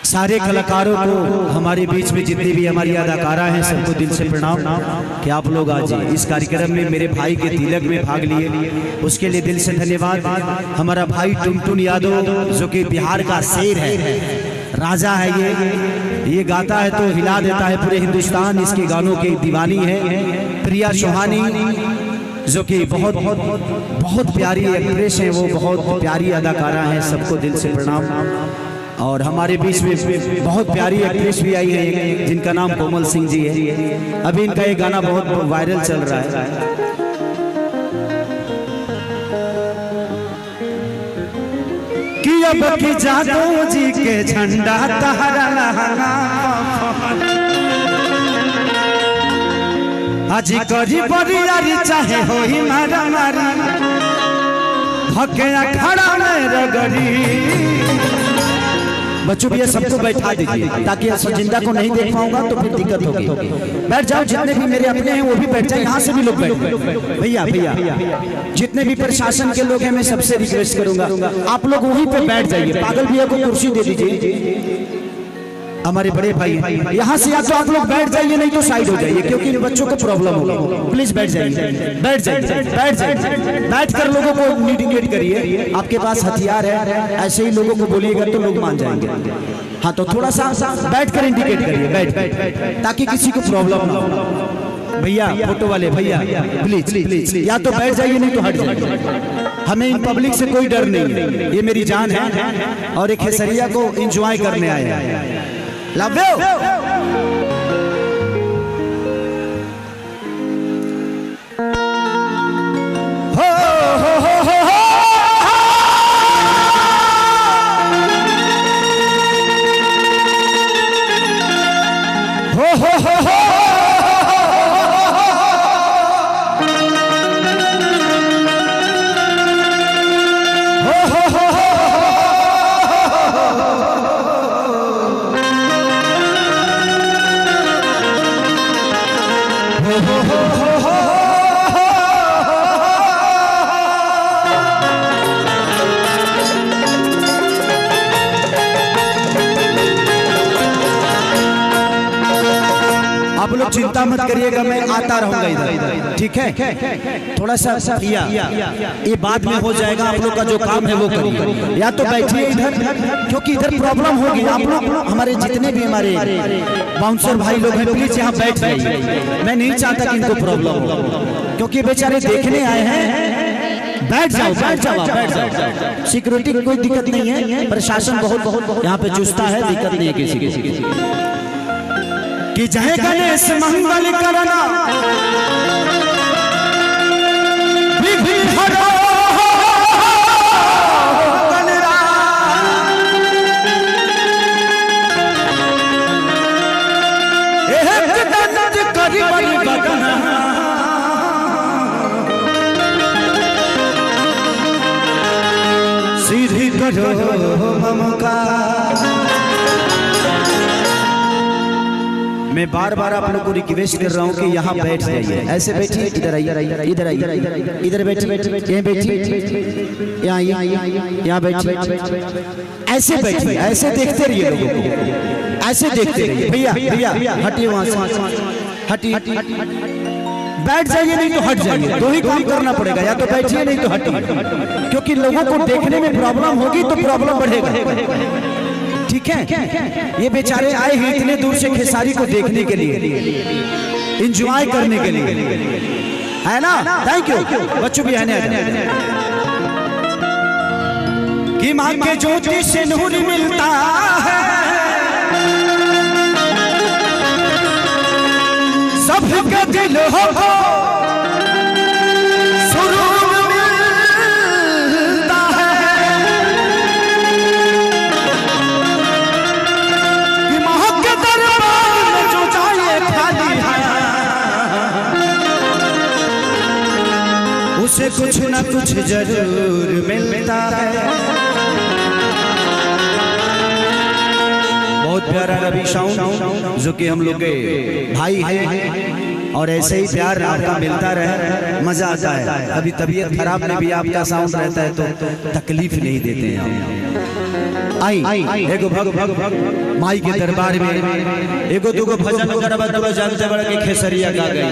सारे कलाकारों को हमारे बीच में जितनी भी हमारी अदाकारा हैं सबको दिल से प्रणाम कि आप लोग आज इस कार्यक्रम में मेरे भाई के तिलक में भाग लिए, उसके लिए दिल से धन्यवाद। हमारा भाई टुनटुन यादव जो कि बिहार का शेर है, राजा है, ये गाता है तो हिला देता है पूरे हिंदुस्तान, इसके गानों की दीवानी है। प्रिया चौहानी जो कि बहुत प्यारी एक्ट्रेस है, वो बहुत प्यारी अदाकारा है, सबको दिल से प्रणाम। और हमारे बीच में बहुत प्यारी एक्ट्रेस भी आई है जिनका नाम कोमल सिंह जी है। अभी इनका ये गाना बहुत वायरल चल रहा है। कि अब की जादू जी के झंडा तहरा लहंगा हाजी करी बरियारी चाहे हो ही मारा मारी भके अखाड़ा में रगड़ी। बच्चों भी ये सबको बैठा दीजिए ताकि सजिंदा को नहीं देख पाऊंगा तो फिर दिक्कत होगी। बैठ जाओ, जितने भी मेरे अपने हैं वो भी बैठ जाए, यहाँ से भी लोग बैठ। भैया जितने भी प्रशासन के लोग हैं मैं सबसे रिक्वेस्ट करूंगा आप लोग वहीं पे बैठ जाइए। पागल भैया को कुर्सी दे दीजिए, हमारे बड़े भाई यहाँ से या तो आप लोग बैठ जाइए नहीं तो साइड हो जाइए, क्योंकि इन बच्चों को प्रॉब्लम होगी। प्लीज बैठ जाइए, बैठ कर लोगों को इंडिकेट करिए। आपके पास हथियार है, ऐसे ही लोगों को बोलिएगा तो लोग मान जाएंगे। हाँ तो थोड़ा सा बैठ कर इंडिकेट करिए, बैठ ताकि किसी को प्रॉब्लम ना हो। भैया फोटो वाले भैया प्लीज या तो बैठ जाइए नहीं तो हट जाइए। हमें इन पब्लिक से कोई डर नहीं है, ये मेरी जान है और एक खेसरिया को एंजॉय करने आए हैं। Love you. हो हो हो हो हो हो हो हो आप लोग चिंता मत करिएगा, मैं आता रहूंगा इधर, ठीक है? थोड़ा सा ये बाद में हो जाएगा। आप लोग का जो काम है वो करिए, या तो बैठिए इधर क्योंकि इधर प्रॉब्लम होगी। आप लोग हमारे जितने भी हमारे बाउंसर भाई लोग हैं प्लीज यहाँ बैठ जाइए। मैं नहीं चाहता कि इनको प्रॉब्लम हो क्योंकि बेचारे देखने आए हैं। बैठ जाओ। सिक्योरिटी की कोई दिक्कत नहीं है, प्रशासन बहुत यहाँ पे चुस्ता है, दिक्कत नहीं है किसी कि जय गणेश मंगल करना विघ्न हरो एक दंड करि बलि बदन सीधी करो ममकार। मैं बार बार आप लोगों को रिक्वेस्ट कर रहा हूँ कि यहाँ बैठ जाइए, ऐसे बैठिए, इधर आइए, इधर बैठिए, यहाँ बैठिए, यहाँ बैठिए, ऐसे बैठिए, ऐसे देखते रहिए लोगों को, ऐसे देखते रहिए। भैया हटिए वहाँ से, हटिए, बैठ जाइए नहीं तो हट जाइए। दो ही काम करना पड़ेगा, या तो बैठिए नहीं तो हटिए, क्योंकि लोगों को देखने में प्रॉब्लम होगी तो प्रॉब्लम बढ़ेगा, ठीक है? ये बेचारे आए हैं इतने दूर से खेसारी को देखने के लिए, एंजॉय करने के लिए, है ना? Thank you. बच्चों भी है कि मां के ज्योति से नूर मिलता है, सबके दिल हो उसे कुछ न कुछ जरूर मिलता है। बहुत प्यारा रवि साउंड जो कि हम लोग के भाई हैं, और ऐसे ही प्यार आपका मिलता रहे, मजा आता है। अभी तबीयत खराब में भी आपका साउंड रहता है तो तकलीफ नहीं देते हैं। आई एगो भग माई के दरबार में एगो दुगो भजन करबा जानते बड़ा के खेसरिया गा गई।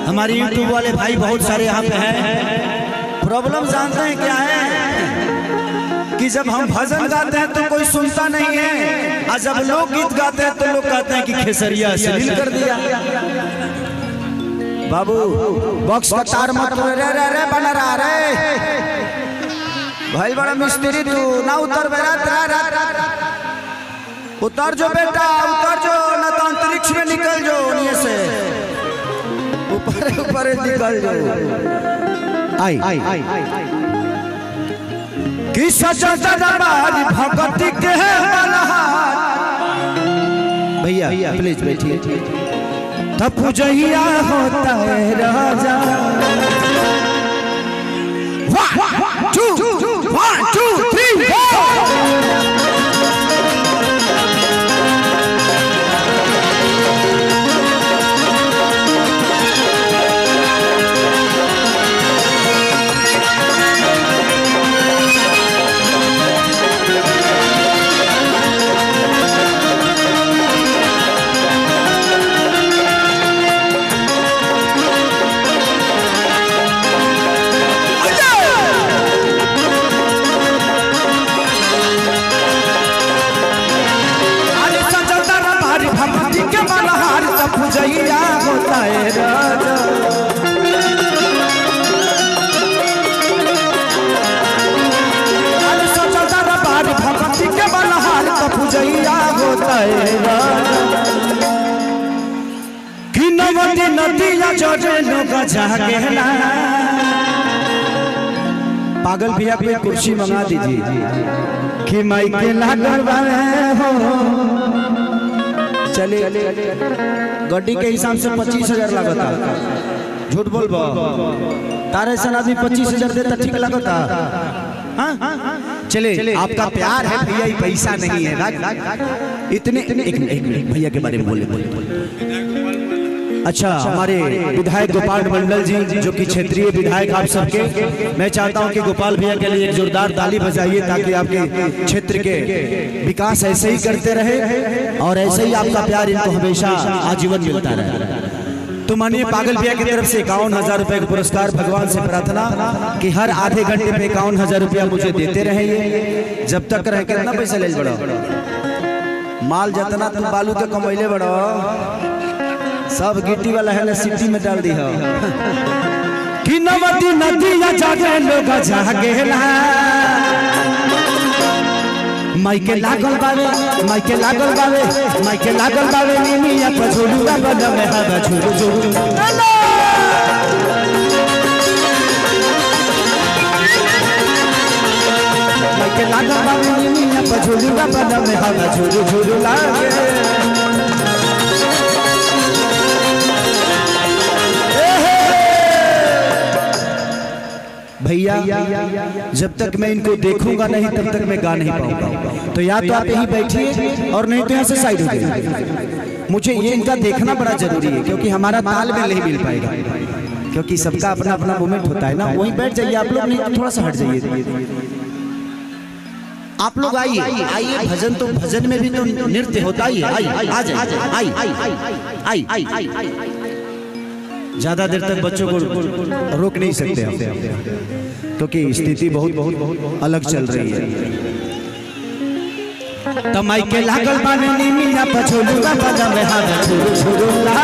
हमारे यूट्यूब वाले भाई बहुत सारे यहाँ पे हैं। प्रॉब्लम जानते हैं क्या है कि जब हम भजन गाते हैं तो कोई सुनता नहीं है, और जब लोग गीत गाते हैं तो लोग कहते हैं कि खेसरिया अश्लील कर दिया। बाबू बॉक्स का तार मत रे रे रे बना रहा रे भाई, बड़ा मिस्त्री तू ना उतर बेरा, उतर जो बेटा उतर जो, ना तो अंतरिक्ष में निकल जो, नीचे से ऊपर ऊपर निकल जो। आई कि सचा दरबार भगती के बलहार। भैया प्लीज बैठिए। तब पूजैया होता है राजा। 1 2 3 4। पूजैया होता है राजा। अरे सचा दरबार भगती के बलहार तो पूजैया होता है राजा। कि नवती नदिया जोड़े लोग जागेला। पागल भैया पे कुर्सी मंगा दीजिए कि माइके लागल हो। चले गड्डी के हिसाब से 25,000 लगता। झूठ बोल तारे सन आदमी 25,000 देता ठीक लगता। चले आपका प्यार है भैया, ये पैसा नहीं है। इतने एक भैया के बारे में बोले। अच्छा, हमारे विधायक गोपाल मंडल जी जो कि क्षेत्रीय विधायक आप सबके, मैं चाहता हूं कि गोपाल भैया के लिए एक जोरदार ताली बजाइए ताकि आपके क्षेत्र के विकास ऐसे ही करते रहे और ऐसे ही आपका प्यार इनको हमेशा आजीवन मिलता रहे। तो मानिए पागल भैया की तरफ से 51,000 रुपए का पुरस्कार। भगवान से प्रार्थना कि हर आधे घंटे पे 51,000 रुपया मुझे देते रहे, जब तक रहे। कितना पैसा ले बड़ो माल जितना तुम बालू के कमैले बड़ो, सब गिट्टी वाला है ना सिटी में डाल दी हो। कि नवती नदिया जागे लोग जागेला। माइके लागल बावे, माइके लागल बावे, माइके लागल बावे। निमिया पछोड़ुआ बना में हवा झुरु झुरु। माइके लागल बावे, निमिया पछोड़ुआ बना में हवा झुरु झुरु लागे। भैया जब तक मैं इनको देखूंगा नहीं तब तक मैं गा नहीं पाऊंगा। तो या तो आप यहीं बैठिए और नहीं तो यहाँ से साइड हो जाइए। मुझे ये इनका देखना बड़ा जरूरी है क्योंकि हमारा तालमेल नहीं मिल पाएगा, क्योंकि सबका अपना अपना मोमेंट होता है ना। वहीं बैठ जाइए आप लोग, नहीं तो थोड़ा सा हट जाइए। आप लोग आइए आइए, भजन तो भजन में भी तो नृत्य होता ही है। आई ज्यादा देर तक बच्चों को रोक नहीं सकते हम, क्योंकि स्थिति बहुत अलग चल रही है। तमाई के लागल बाने निमिया पछोड़ुआ बजा में हाथ झुरु झुरु ला।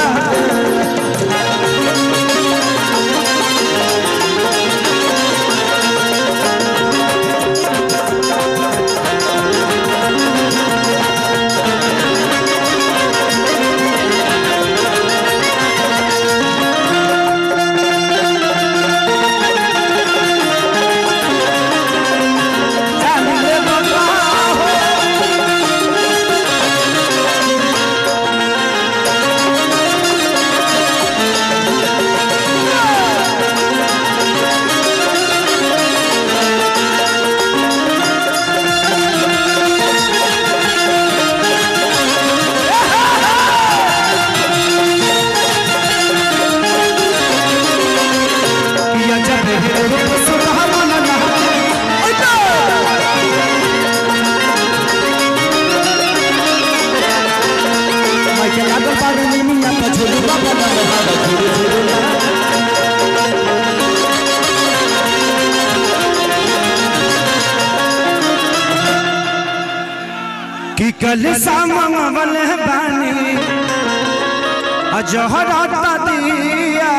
कल सामल बानी अजहराता दिया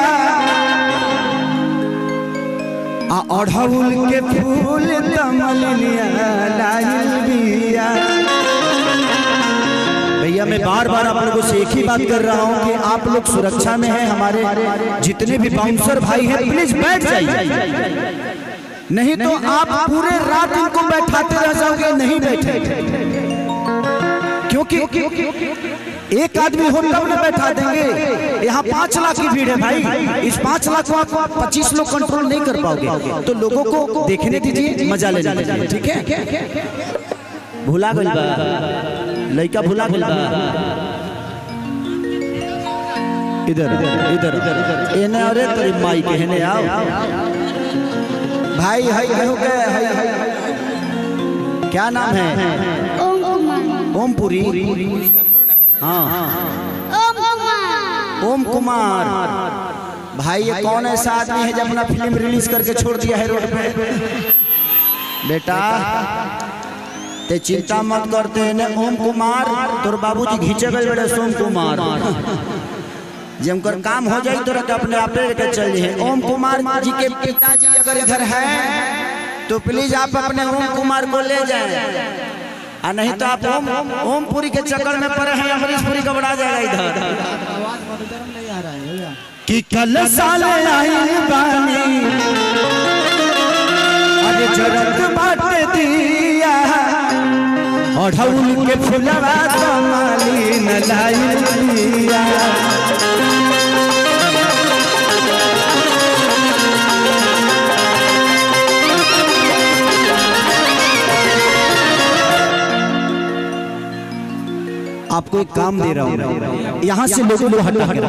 अढ़उल के फूल तमलिया लाइल बिया। भैया मैं बार बार आप लोगों से एक ही बात कर रहा हूं कि आप लोग सुरक्षा में हैं। हमारे जितने भी बाउंसर भाई हैं प्लीज बैठ जाइए, नहीं तो आप पूरे रात इनको बैठाते रह जाओगे, नहीं बैठे। क्योंकि एक आदमी हो तब न बैठा देंगे। यहाँ 5 लाख की भीड़ है भाई, इस 5 लाख को आप 25 लोग कंट्रोल नहीं कर पाओगे। तो लोगों को देखने दीजिए, मजा लेने दीजिए, ठीक है। भुला गइल बा लइका, भुला गइल बा। इधर इधर एने, अरे तेरी माई के हेने आओ भाई। है क्या नाम है? ओम पुरी। हाँ ओम कुमार भाई। ये कौन ऐसा आदमी है जो अपना फिल्म रिलीज करके छोड़ दिया है रोड पे? बेटा ते चिंता मत करते हैं। ओम कुमार तोर बाबूजी घींचे गए बड़े सोम कुमार, जमकर काम हो जाए तो अपने आप लेकर चल जाए। ओम कुमार जी के पिताजी अगर इधर है तो प्लीज आप अपने ओम कुमार को ले जाएं, और नहीं तो आप ओम पुरी के चक्कर में पड़े हैं। अमरीश पुरी घबरा जाएगा इधर। कि कल साल आई बानी अरे जरत बाटे दिया अढ़उल के फुलवा कमाली न लाइल बिया। आपको एक काम दे रहा हूँ, यहाँ से लोगों को हटा के